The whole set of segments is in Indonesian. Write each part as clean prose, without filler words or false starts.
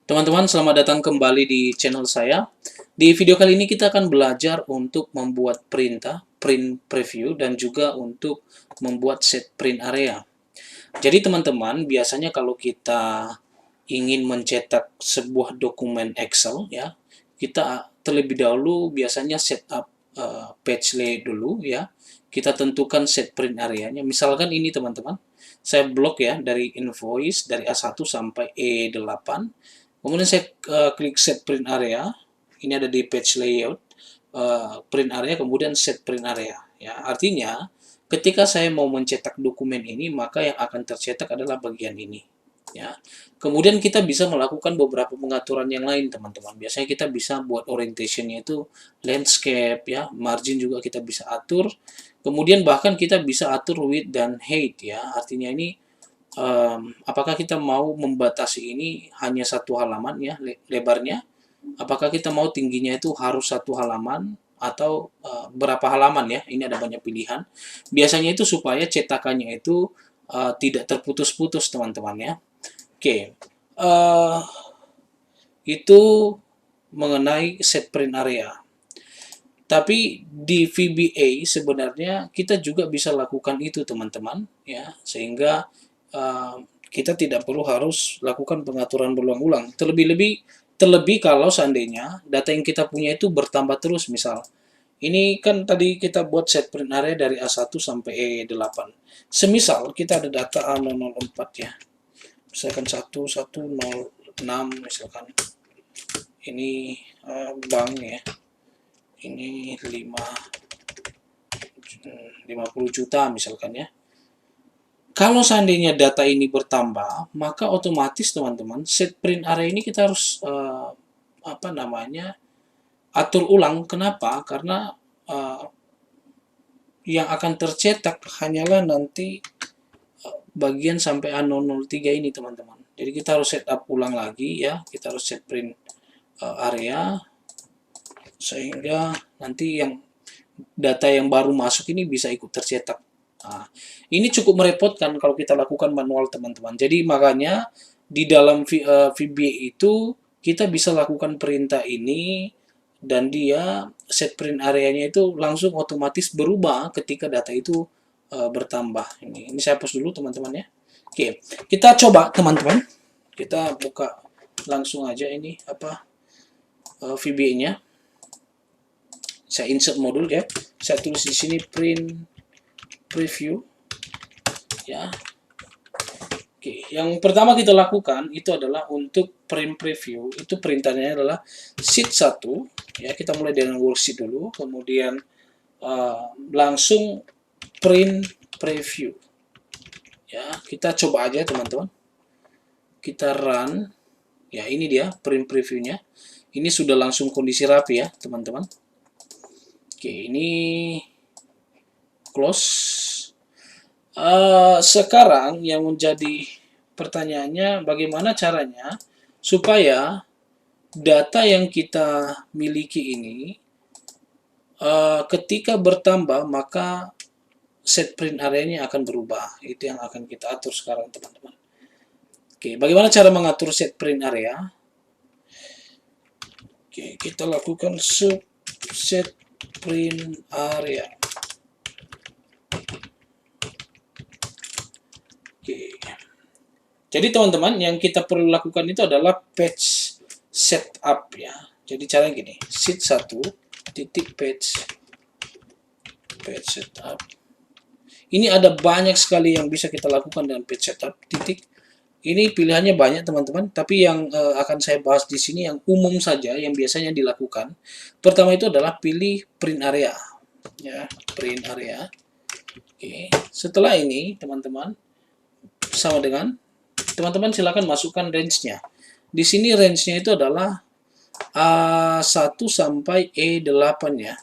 Teman-teman, selamat datang kembali di channel saya. Di video kali ini kita akan belajar untuk membuat perintah, print preview, dan juga untuk membuat set print area. Jadi teman-teman, biasanya kalau kita ingin mencetak sebuah dokumen Excel, ya, kita terlebih dahulu biasanya setup page layout dulu, ya. Kita tentukan set print area-nya. Misalkan ini teman-teman, saya blok ya dari invoice dari A1 sampai E8. Kemudian saya klik set print area. Ini ada di page layout, print area, kemudian set print area. Ya, artinya ketika saya mau mencetak dokumen ini, maka yang akan tercetak adalah bagian ini. Ya. Kemudian kita bisa melakukan beberapa pengaturan yang lain, teman-teman. Biasanya kita bisa buat orientation-nya itu landscape, ya, margin juga kita bisa atur. Kemudian bahkan kita bisa atur width dan height, ya. Artinya ini apakah kita mau membatasi ini hanya satu halaman, ya, lebarnya? Apakah kita mau tingginya itu harus satu halaman atau berapa halaman, ya? Ini ada banyak pilihan. Biasanya itu supaya cetakannya itu tidak terputus-putus, teman-teman, ya. Oke, itu mengenai set print area. Tapi di VBA sebenarnya kita juga bisa lakukan itu, teman-teman, ya, sehingga kita tidak perlu harus lakukan pengaturan berulang-ulang. Terlebih kalau seandainya data yang kita punya itu bertambah terus, misal. Ini kan tadi kita buat set print area dari A1 sampai E8. Semisal kita ada data A004, ya. Misalkan 1106, misalkan. Ini bank, ya. Ini 50 juta misalkan, ya. Kalau seandainya data ini bertambah, maka otomatis teman-teman set print area ini kita harus atur ulang. Kenapa? Karena yang akan tercetak hanyalah nanti bagian sampai A003 ini, teman-teman. Jadi kita harus setup ulang lagi, ya. Kita harus set print area sehingga nanti yang data yang baru masuk ini bisa ikut tercetak. Nah, ini cukup merepotkan kalau kita lakukan manual, teman-teman. Jadi makanya di dalam VBA itu kita bisa lakukan perintah ini dan dia set print areanya itu langsung otomatis berubah ketika data itu bertambah. Ini saya hapus dulu, teman-teman, ya. Oke, kita coba, teman-teman. Kita buka langsung aja ini VBA-nya. Saya insert modul, ya. Saya tulis di sini print preview, ya. Oke, yang pertama kita lakukan itu adalah untuk print preview, itu perintahnya adalah sheet 1, ya. Kita mulai dengan worksheet dulu, kemudian langsung print preview, ya. Kita coba aja, teman-teman. Kita run, ya. Ini dia print previewnya. Ini sudah langsung kondisi rapi, ya, teman-teman. Oke, ini close. Sekarang yang menjadi pertanyaannya, bagaimana caranya supaya data yang kita miliki ini ketika bertambah maka set print area-nya akan berubah. Itu yang akan kita atur sekarang, teman-teman. Oke, bagaimana cara mengatur set print area? Oke, kita lakukan set print area. Oke. Jadi teman-teman, yang kita perlu lakukan itu adalah page setup, ya. Jadi caranya gini, sheet 1 titik page setup. Ini ada banyak sekali yang bisa kita lakukan dengan page setup titik. Ini pilihannya banyak, teman-teman, tapi yang akan saya bahas di sini yang umum saja yang biasanya dilakukan. Pertama itu adalah pilih print area, ya, print area. Oke. Setelah ini, teman-teman, sama dengan teman-teman silakan masukkan range-nya. Di sini range-nya itu adalah A1 sampai E8, ya.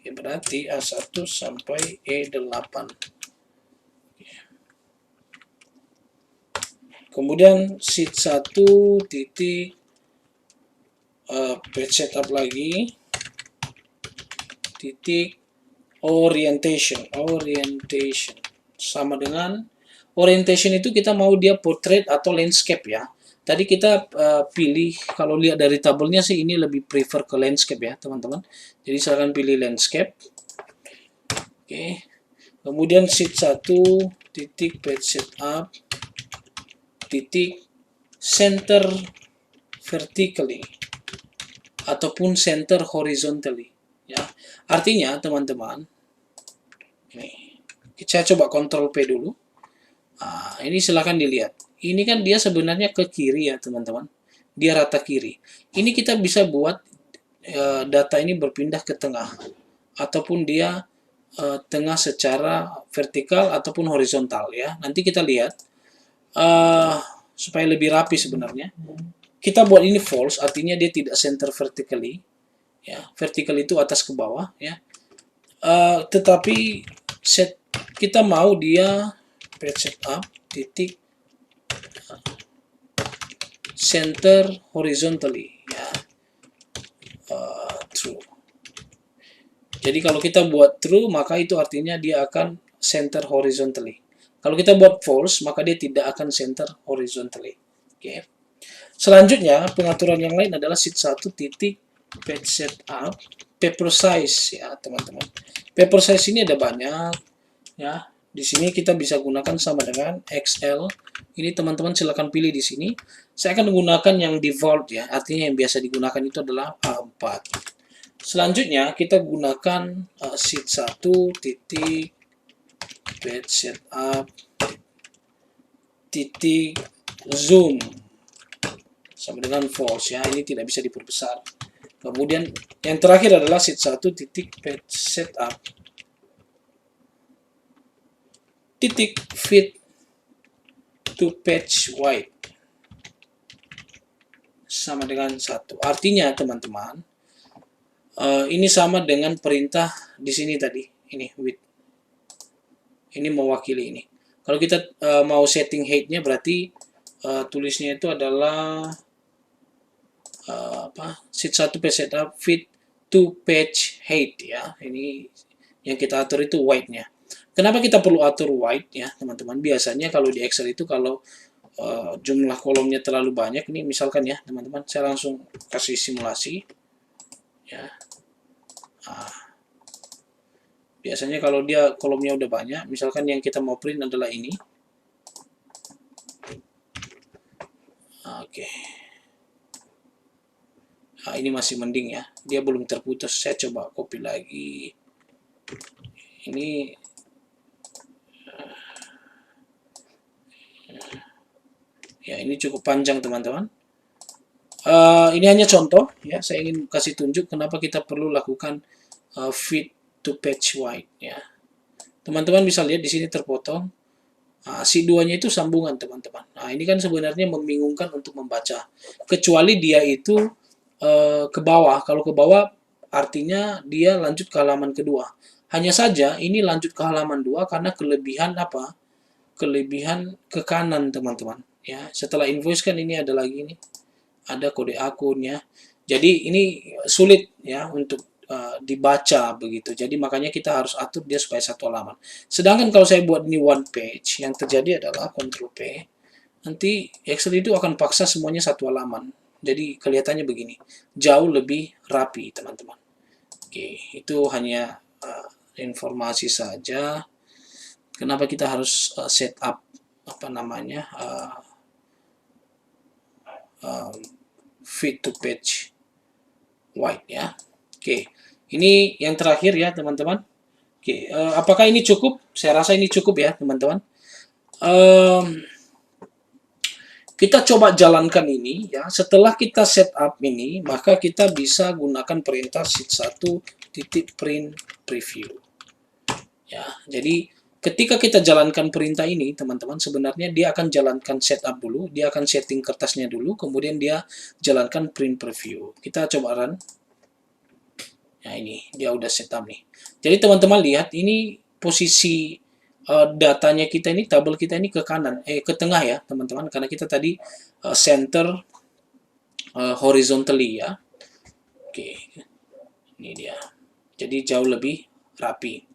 Ya, berarti A1 sampai E8. Kemudian sheet 1 titik page setup lagi titik orientation sama dengan orientation itu kita mau dia portrait atau landscape, ya. Tadi kita pilih, kalau lihat dari tabelnya sih ini lebih prefer ke landscape ya teman-teman. Jadi silahkan pilih landscape. Oke. Kemudian sheet 1 titik page setup titik center vertically ataupun center horizontally ya. Artinya teman-teman, nih saya coba Ctrl P dulu. Ini silahkan dilihat. Ini kan dia sebenarnya ke kiri ya teman-teman. Dia rata kiri. Ini kita bisa buat data ini berpindah ke tengah ataupun dia tengah secara vertikal ataupun horizontal ya. Nanti kita lihat supaya lebih rapi sebenarnya. Kita buat ini false, artinya dia tidak center vertically ya. Vertical itu atas ke bawah ya. Tetapi kita mau dia page setup titik center horizontally ya. True. Jadi kalau kita buat true, maka itu artinya dia akan center horizontally. Kalau kita buat false, maka dia tidak akan center horizontally. Oke. Selanjutnya, pengaturan yang lain adalah sheet 1 titik page setup paper size ya, teman-teman. Paper size ini ada banyak ya. Di sini kita bisa gunakan sama dengan XL. Ini teman-teman silakan pilih di sini. Saya akan menggunakan yang default ya. Artinya yang biasa digunakan itu adalah A4. Selanjutnya kita gunakan sheet 1 titik page setup titik zoom sama dengan false ya. Ini tidak bisa diperbesar. Kemudian yang terakhir adalah sheet 1 titik page setup titik fit to page width sama dengan 1. Artinya teman-teman, ini sama dengan perintah di sini tadi. Ini width. Ini mewakili ini. Kalau kita mau setting height-nya berarti tulisnya itu adalah sheet 1 page setup fit to page height ya. Ini yang kita atur itu width-nya. Kenapa kita perlu atur width ya teman-teman? Biasanya kalau di Excel itu kalau jumlah kolomnya terlalu banyak, ini misalkan ya teman-teman, saya langsung kasih simulasi ya. Biasanya kalau dia kolomnya udah banyak, misalkan yang kita mau print adalah ini. Oke. Nah, ini masih mending ya, dia belum terputus. Saya coba copy lagi. Ini ya, ini cukup panjang teman-teman. Ini hanya contoh ya, saya ingin kasih tunjuk kenapa kita perlu lakukan fit to page width ya. Teman-teman bisa lihat di sini terpotong. Si 2-nya itu sambungan teman-teman. Nah, ini kan sebenarnya membingungkan untuk membaca. Kecuali dia itu ke bawah. Kalau ke bawah artinya dia lanjut ke halaman kedua. Hanya saja ini lanjut ke halaman 2 karena kelebihan apa? Kelebihan ke kanan teman-teman. Ya, setelah invoice kan ini ada lagi nih, ada kode akun ya. Jadi ini sulit ya untuk dibaca begitu. Jadi makanya kita harus atur dia supaya satu halaman. Sedangkan kalau saya buat ini one page, yang terjadi adalah Ctrl P, nanti Excel itu akan paksa semuanya satu halaman. Jadi kelihatannya begini, jauh lebih rapi teman-teman. Oke, itu hanya informasi saja. Kenapa kita harus set up apa namanya fit to page width ya. Oke, ini yang terakhir ya teman-teman. Oke, apakah ini cukup? Saya rasa ini cukup ya teman-teman. Kita coba jalankan ini ya. Setelah kita setup ini, maka kita bisa gunakan perintah sheet 1 titik print preview. Ya, jadi ketika kita jalankan perintah ini, teman-teman, sebenarnya dia akan jalankan setup dulu, dia akan setting kertasnya dulu, kemudian dia jalankan print preview. Kita coba run. Nah, ini dia udah setup nih. Jadi teman-teman lihat ini posisi datanya kita ini, tabel kita ini ke kanan, ke tengah ya teman-teman, karena kita tadi center horizontally ya. Oke, ini dia. Jadi jauh lebih rapi.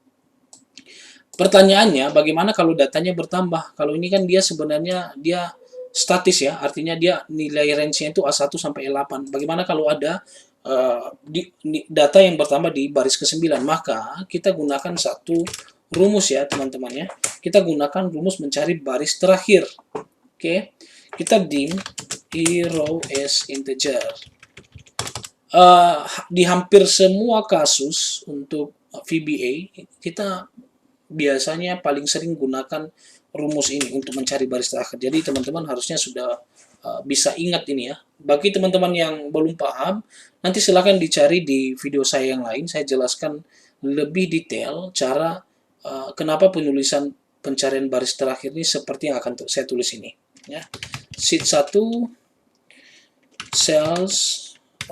Pertanyaannya, bagaimana kalau datanya bertambah? Kalau ini kan dia sebenarnya dia statis ya, artinya dia nilai range-nya itu A1 sampai A8. Bagaimana kalau ada data yang bertambah di baris ke-9? Maka kita gunakan satu rumus ya teman-teman ya. Kita gunakan rumus mencari baris terakhir. Oke, kita dim row as integer. Di hampir semua kasus untuk VBA, kita biasanya paling sering gunakan rumus ini untuk mencari baris terakhir. Jadi teman-teman harusnya sudah bisa ingat ini ya. Bagi teman-teman yang belum paham, nanti silahkan dicari di video saya yang lain. Saya jelaskan lebih detail cara kenapa penulisan pencarian baris terakhir ini seperti yang akan saya tulis ini. Ya. Sheet 1, cells,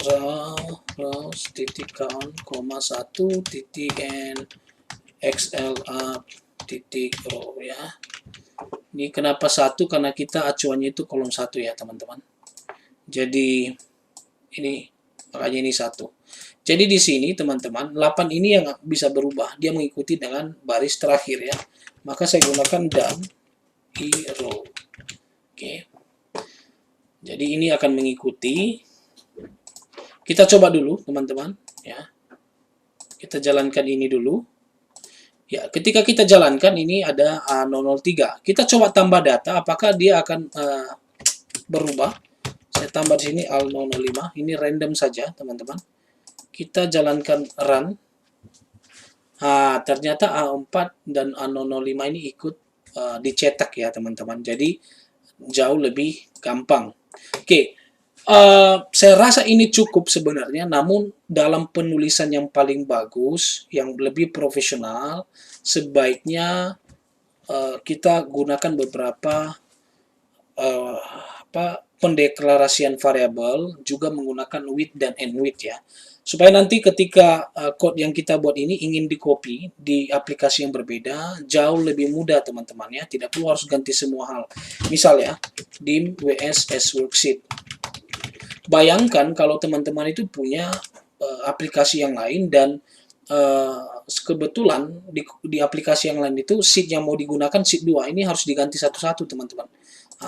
rows, titik count, koma 1, titik n, XL up, titik row ya. Ini kenapa 1? Karena kita acuannya itu kolom 1 ya teman-teman. Jadi ini makanya ini 1. Jadi di sini teman-teman 8 ini yang bisa berubah, dia mengikuti dengan baris terakhir ya. Maka saya gunakan dan row. Oke. Jadi ini akan mengikuti. Kita coba dulu teman-teman ya. Kita jalankan ini dulu. Ya, ketika kita jalankan ini ada A003. Kita coba tambah data, apakah dia akan berubah. Saya tambah di sini A005. Ini random saja, teman-teman. Kita jalankan run. Ternyata A4 dan A005 ini ikut dicetak ya, teman-teman. Jadi jauh lebih gampang. Oke. Saya rasa ini cukup sebenarnya, namun dalam penulisan yang paling bagus, yang lebih profesional, sebaiknya kita gunakan beberapa pendeklarasian variabel, juga menggunakan with dan end with ya. Supaya nanti ketika code yang kita buat ini ingin di-copy di aplikasi yang berbeda, jauh lebih mudah teman-teman ya. Tidak perlu harus ganti semua hal. Misal ya, dim ws as worksheet. Bayangkan kalau teman-teman itu punya aplikasi yang lain dan kebetulan di aplikasi yang lain itu sheet yang mau digunakan sheet 2 ini harus diganti satu-satu teman-teman.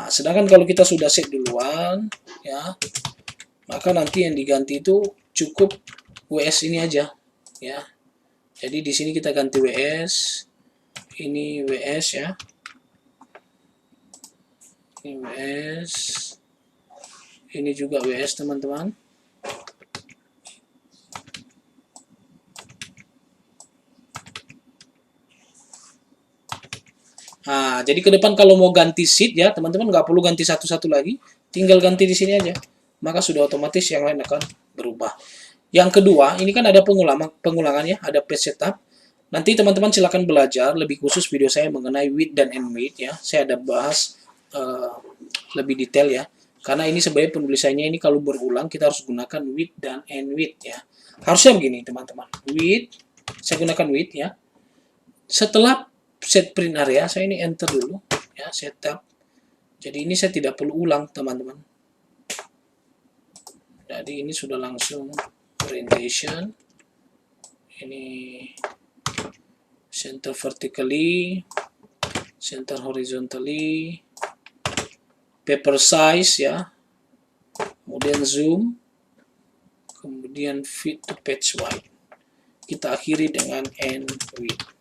Sedangkan kalau kita sudah set duluan ya, maka nanti yang diganti itu cukup WS ini aja ya. Jadi di sini kita ganti WS, ini WS ya, ini WS, ini juga WS teman-teman. Jadi ke depan kalau mau ganti sheet ya teman-teman nggak perlu ganti satu-satu lagi, tinggal ganti di sini aja, maka sudah otomatis yang lain akan berubah. Yang kedua, ini kan ada pengulangan ya, ada page setup. Nanti teman-teman silakan belajar lebih khusus video saya mengenai with dan end with ya. Saya ada bahas lebih detail ya. Karena ini sebenarnya penulisannya ini kalau berulang kita harus gunakan with dan end with ya. Harusnya begini teman-teman. With, saya gunakan with ya. Setelah set print area, saya ini enter dulu ya, setup. Jadi ini saya tidak perlu ulang teman-teman. Jadi ini sudah langsung orientation. Ini center vertically, center horizontally, paper size ya, kemudian zoom, kemudian fit to page wide. Kita akhiri dengan end width.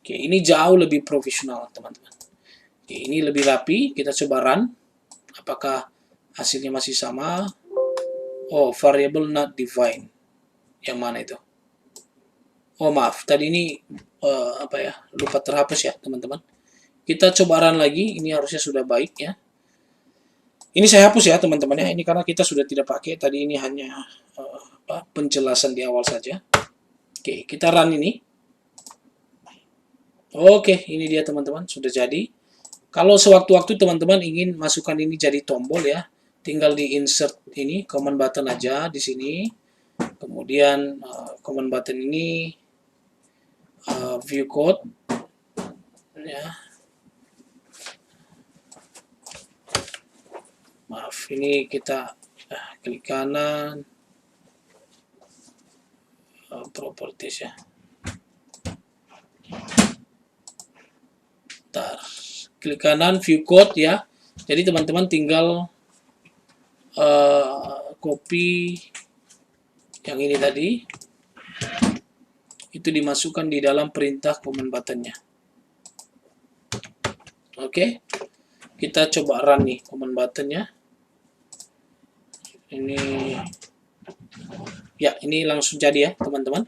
Oke, ini jauh lebih profesional teman-teman. Oke, ini lebih rapi. Kita coba run. Apakah hasilnya masih sama? Oh, variable not defined. Yang mana itu? Oh, maaf. Tadi ini lupa terhapus ya, teman-teman. Kita coba run lagi. Ini harusnya sudah baik ya. Ini saya hapus ya, teman-teman ya. Ini karena kita sudah tidak pakai. Tadi ini hanya penjelasan di awal saja. Oke, kita run ini. Oke, ini dia teman-teman, sudah jadi. Kalau sewaktu-waktu teman-teman ingin masukkan ini jadi tombol ya, tinggal di insert ini, command button aja di sini. Kemudian command button ini view code ya. Maaf, ini kita klik kanan properties ya. Klik kanan view code ya. Jadi teman-teman tinggal copy yang ini tadi, itu dimasukkan di dalam perintah command buttonnya. Oke, kita coba run nih command buttonnya. Ini langsung jadi ya teman-teman.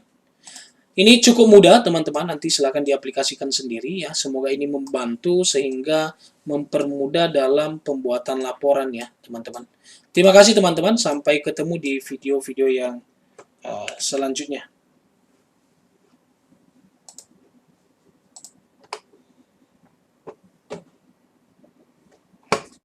Ini cukup mudah teman-teman, nanti silahkan diaplikasikan sendiri ya. Semoga ini membantu sehingga mempermudah dalam pembuatan laporan ya teman-teman. Terima kasih teman-teman, sampai ketemu di video-video yang selanjutnya.